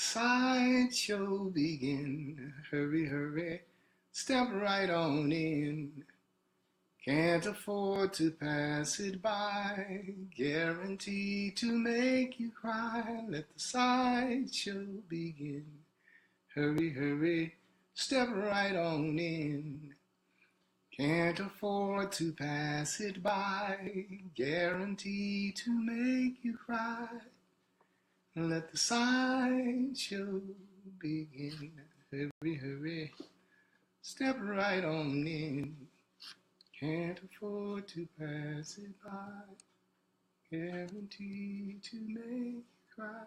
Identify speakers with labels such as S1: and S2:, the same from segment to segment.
S1: Sideshow begin. Hurry, hurry, step right on in. Can't afford to pass it by. Guaranteed to make you cry. Let the sideshow begin. Hurry, hurry, step right on in. Can't afford to pass it by. Guaranteed to make you cry. Let the sideshow begin. Hurry, hurry, step right on in. Can't afford to pass it by. Guaranteed to make you cry.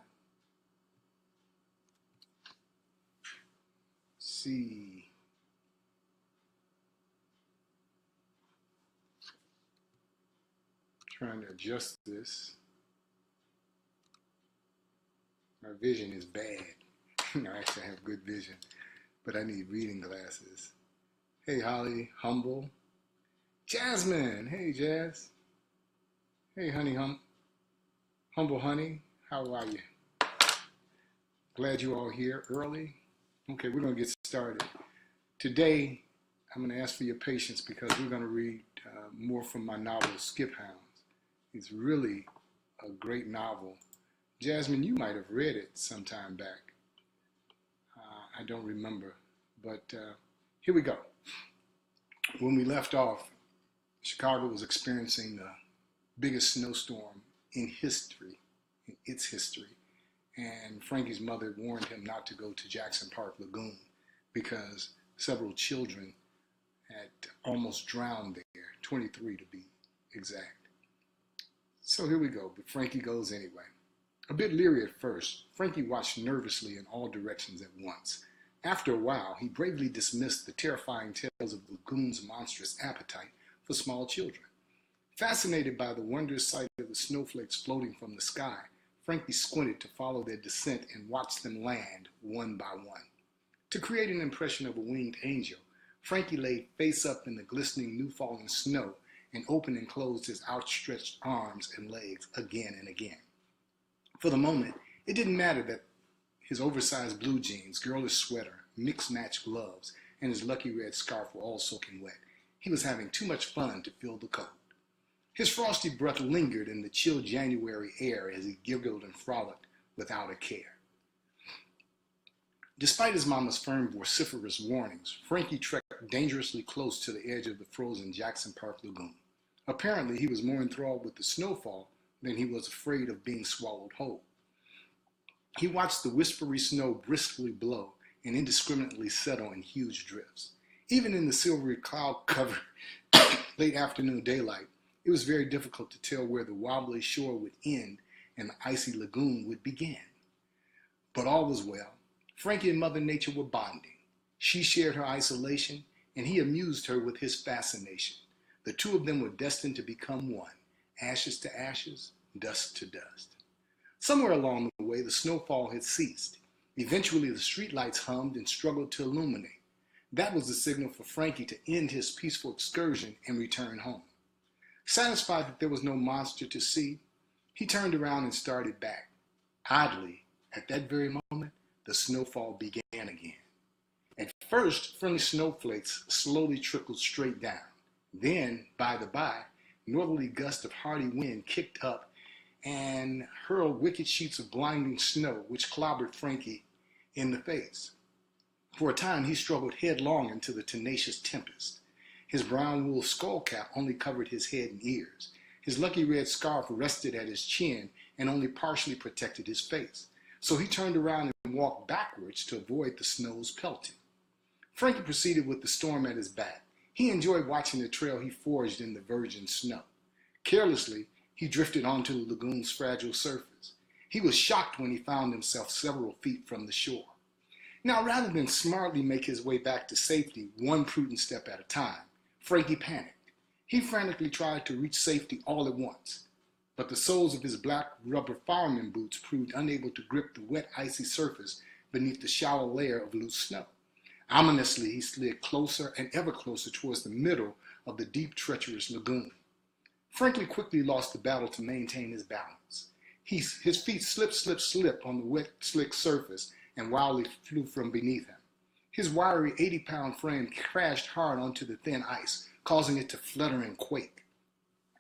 S1: See. Trying to adjust this. My vision is bad. I actually have good vision, but I need reading glasses. Hey, Holly, Humble. Jasmine, hey, Jazz. Hey, Honey Humble Honey, how are you? Glad you're all here early. Okay, we're going to get started. Today, I'm going to ask for your patience because we're going to read more from my novel, Skiphounds. It's really a great novel. Jasmine, you might have read it sometime back. I don't remember, but here we go. When we left off, Chicago was experiencing the biggest snowstorm in history, in its history, and Frankie's mother warned him not to go to Jackson Park Lagoon because several children had almost drowned there, 23 to be exact. So here we go, but Frankie goes anyway. A bit leery at first, Frankie watched nervously in all directions at once. After a while, he bravely dismissed the terrifying tales of the lagoon's monstrous appetite for small children. Fascinated by the wondrous sight of the snowflakes floating from the sky, Frankie squinted to follow their descent and watch them land one by one. To create an impression of a winged angel, Frankie lay face up in the glistening new-fallen snow and opened and closed his outstretched arms and legs again and again. For the moment, it didn't matter that his oversized blue jeans, girlish sweater, mixed-match gloves, and his lucky red scarf were all soaking wet. He was having too much fun to feel the cold. His frosty breath lingered in the chill January air as he giggled and frolicked without a care. Despite his mama's firm vociferous warnings, Frankie trekked dangerously close to the edge of the frozen Jackson Park Lagoon. Apparently, he was more enthralled with the snowfall than he was afraid of being swallowed whole. He watched the whispery snow briskly blow and indiscriminately settle in huge drifts. Even in the silvery cloud-covered late afternoon daylight, it was very difficult to tell where the wobbly shore would end and the icy lagoon would begin. But all was well. Frankie and Mother Nature were bonding. She shared her isolation, and he amused her with his fascination. The two of them were destined to become one, ashes to ashes, dust to dust. Somewhere along the way, the snowfall had ceased. Eventually, the streetlights hummed and struggled to illuminate. That was the signal for Frankie to end his peaceful excursion and return home. Satisfied that there was no monster to see, he turned around and started back. Oddly, at that very moment, the snowfall began again. At first, friendly snowflakes slowly trickled straight down. Then, by the by, northerly gusts of hardy wind kicked up and hurled wicked sheets of blinding snow, which clobbered Frankie in the face. For a time, he struggled headlong into the tenacious tempest. His brown wool skull cap only covered his head and ears. His lucky red scarf rested at his chin and only partially protected his face. So he turned around and walked backwards to avoid the snow's pelting. Frankie proceeded with the storm at his back. He enjoyed watching the trail he forged in the virgin snow. Carelessly, he drifted onto the lagoon's fragile surface. He was shocked when he found himself several feet from the shore. Now, rather than smartly make his way back to safety, one prudent step at a time, Frankie panicked. He frantically tried to reach safety all at once, but the soles of his black rubber fireman boots proved unable to grip the wet, icy surface beneath the shallow layer of loose snow. Ominously, he slid closer and ever closer towards the middle of the deep, treacherous lagoon. Frankie quickly lost the battle to maintain his balance. His feet slip on the wet, slick surface and wildly flew from beneath him. His wiry 80-pound frame crashed hard onto the thin ice, causing it to flutter and quake.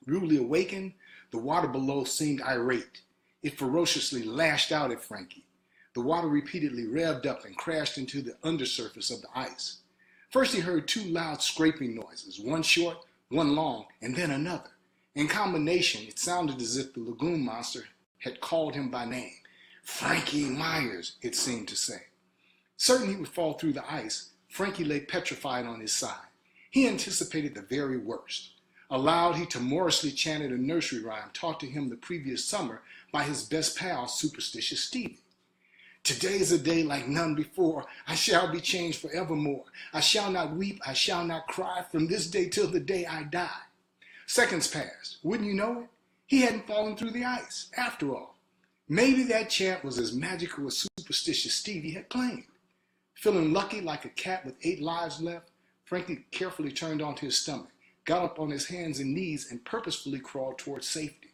S1: Rudely awakened, the water below seemed irate. It ferociously lashed out at Frankie. The water repeatedly revved up and crashed into the undersurface of the ice. First he heard two loud scraping noises, one short, one long, and then another. In combination, it sounded as if the lagoon monster had called him by name. Frankie Myers, it seemed to say. Certain he would fall through the ice, Frankie lay petrified on his side. He anticipated the very worst. Aloud, he timorously chanted a nursery rhyme taught to him the previous summer by his best pal, Superstitious Stevie. Today is a day like none before. I shall be changed forevermore. I shall not weep, I shall not cry, from this day till the day I die. Seconds passed. Wouldn't you know it? He hadn't fallen through the ice, after all. Maybe that chant was as magical as Superstitious Stevie had claimed. Feeling lucky like a cat with 8 lives left, Frankie carefully turned onto his stomach, got up on his hands and knees, and purposefully crawled towards safety.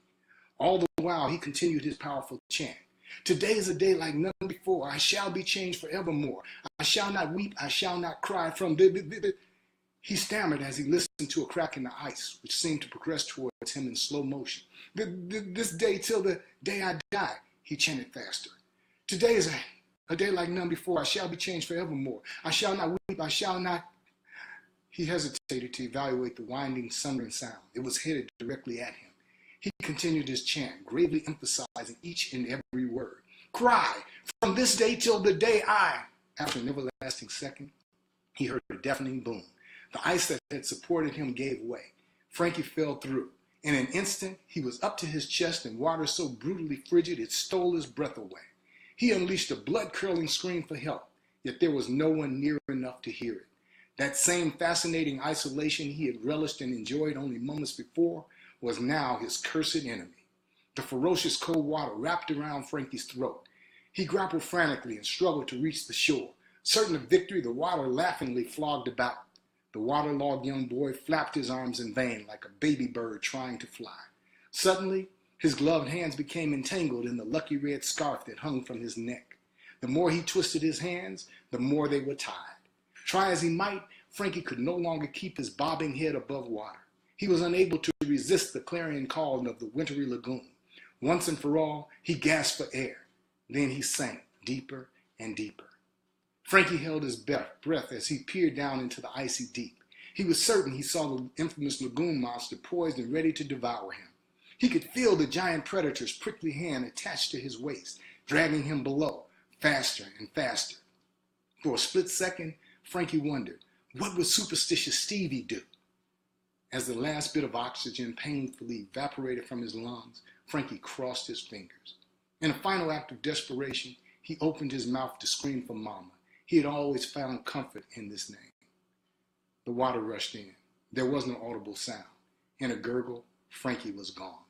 S1: All the while, he continued his powerful chant. Today is a day like none before. I shall be changed forevermore. I shall not weep. I shall not cry from... He stammered as he listened to a crack in the ice, which seemed to progress towards him in slow motion. This day till the day I die, he chanted faster. Today is a day like none before. I shall be changed forevermore. I shall not weep. I shall not... He hesitated to evaluate the winding, sundering sound. It was headed directly at him. He continued his chant, gravely emphasizing each and every word. Cry, from this day till the day I... After an everlasting second, he heard a deafening boom. The ice that had supported him gave way. Frankie fell through. In an instant, he was up to his chest in water so brutally frigid it stole his breath away. He unleashed a blood-curdling scream for help, yet there was no one near enough to hear it. That same fascinating isolation he had relished and enjoyed only moments before was now his cursed enemy. The ferocious cold water wrapped around Frankie's throat. He grappled frantically and struggled to reach the shore. Certain of victory, the water laughingly flogged about. The waterlogged young boy flapped his arms in vain like a baby bird trying to fly. Suddenly, his gloved hands became entangled in the lucky red scarf that hung from his neck. The more he twisted his hands, the more they were tied. Try as he might, Frankie could no longer keep his bobbing head above water. He was unable to resist the clarion call of the wintry lagoon. Once and for all, he gasped for air. Then he sank deeper and deeper. Frankie held his breath as he peered down into the icy deep. He was certain he saw the infamous lagoon monster poised and ready to devour him. He could feel the giant predator's prickly hand attached to his waist, dragging him below, faster and faster. For a split second, Frankie wondered, what would Superstitious Stevie do? As the last bit of oxygen painfully evaporated from his lungs, Frankie crossed his fingers. In a final act of desperation, he opened his mouth to scream for Mama. He had always found comfort in this name. The water rushed in. There was no audible sound. In a gurgle, Frankie was gone.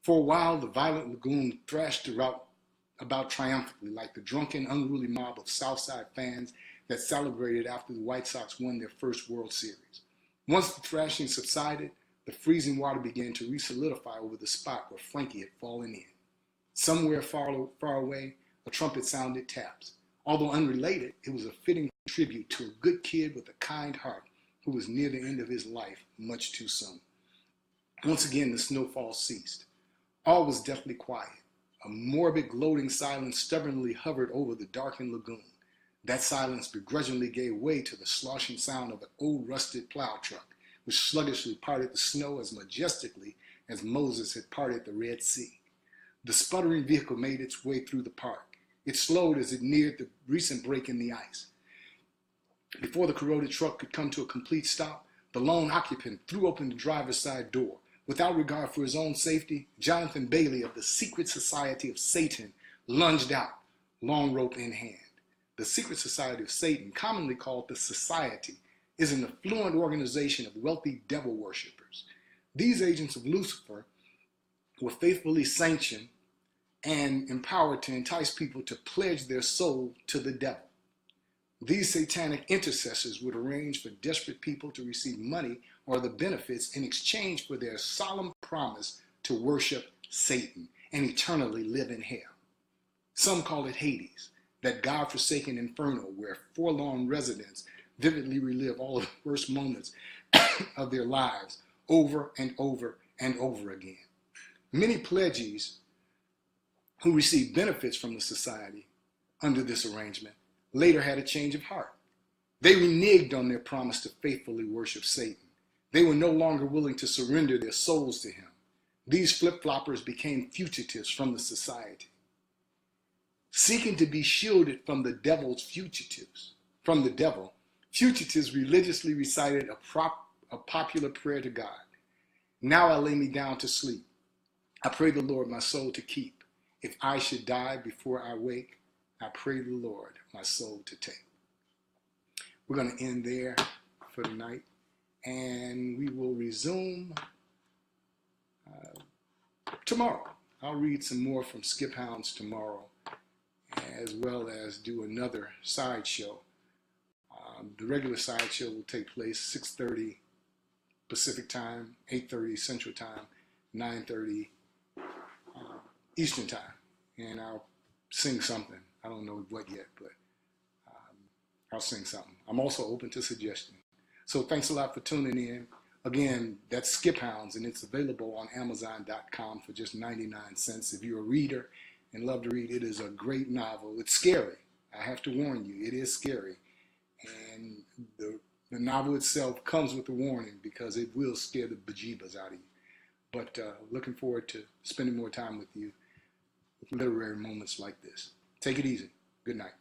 S1: For a while, the violent lagoon thrashed about triumphantly like the drunken, unruly mob of Southside fans that celebrated after the White Sox won their first World Series. Once the thrashing subsided, the freezing water began to re-solidify over the spot where Frankie had fallen in. Somewhere far away, a trumpet sounded taps. Although unrelated, it was a fitting tribute to a good kid with a kind heart who was near the end of his life much too soon. Once again, the snowfall ceased. All was deathly quiet. A morbid, gloating silence stubbornly hovered over the darkened lagoon. That silence begrudgingly gave way to the sloshing sound of an old rusted plow truck, which sluggishly parted the snow as majestically as Moses had parted the Red Sea. The sputtering vehicle made its way through the park. It slowed as it neared the recent break in the ice. Before the corroded truck could come to a complete stop, the lone occupant threw open the driver's side door. Without regard for his own safety, Jonathan Bailey of the Secret Society of Satan lunged out, long rope in hand. The Secret Society of Satan, commonly called the Society, is an affluent organization of wealthy devil worshippers. These agents of Lucifer were faithfully sanctioned and empowered to entice people to pledge their soul to the devil. These satanic intercessors would arrange for desperate people to receive money or the benefits in exchange for their solemn promise to worship Satan and eternally live in hell. Some call it Hades. that godforsaken inferno where forlorn residents vividly relive all of the worst moments of their lives over and over and over again. Many pledgees who received benefits from the society under this arrangement later had a change of heart. They reneged on their promise to faithfully worship Satan. They were no longer willing to surrender their souls to him. These flip-floppers became fugitives from the society. Seeking to be shielded from the devil's fugitives, fugitives religiously recited a popular prayer to God. Now I lay me down to sleep. I pray the Lord my soul to keep. If I should die before I wake, I pray the Lord my soul to take. We're going to end there for tonight, and we will resume tomorrow. I'll read some more from Skiphounds tomorrow, as well as do another sideshow. The regular sideshow will take place 6:30 Pacific time, 8:30 Central time, 9:30 Eastern time, and I'll sing something. I don't know what yet, but I'll sing something. I'm also open to suggestions. So thanks a lot for tuning in. Again, that's Skiphounds, and it's available on Amazon.com for just 99 cents. If you're a reader and love to read, it is a great novel. It's scary. I have to warn you, it is scary. And the novel itself comes with a warning because it will scare the bejeebas out of you. But looking forward to spending more time with you with literary moments like this. Take it easy. Good night.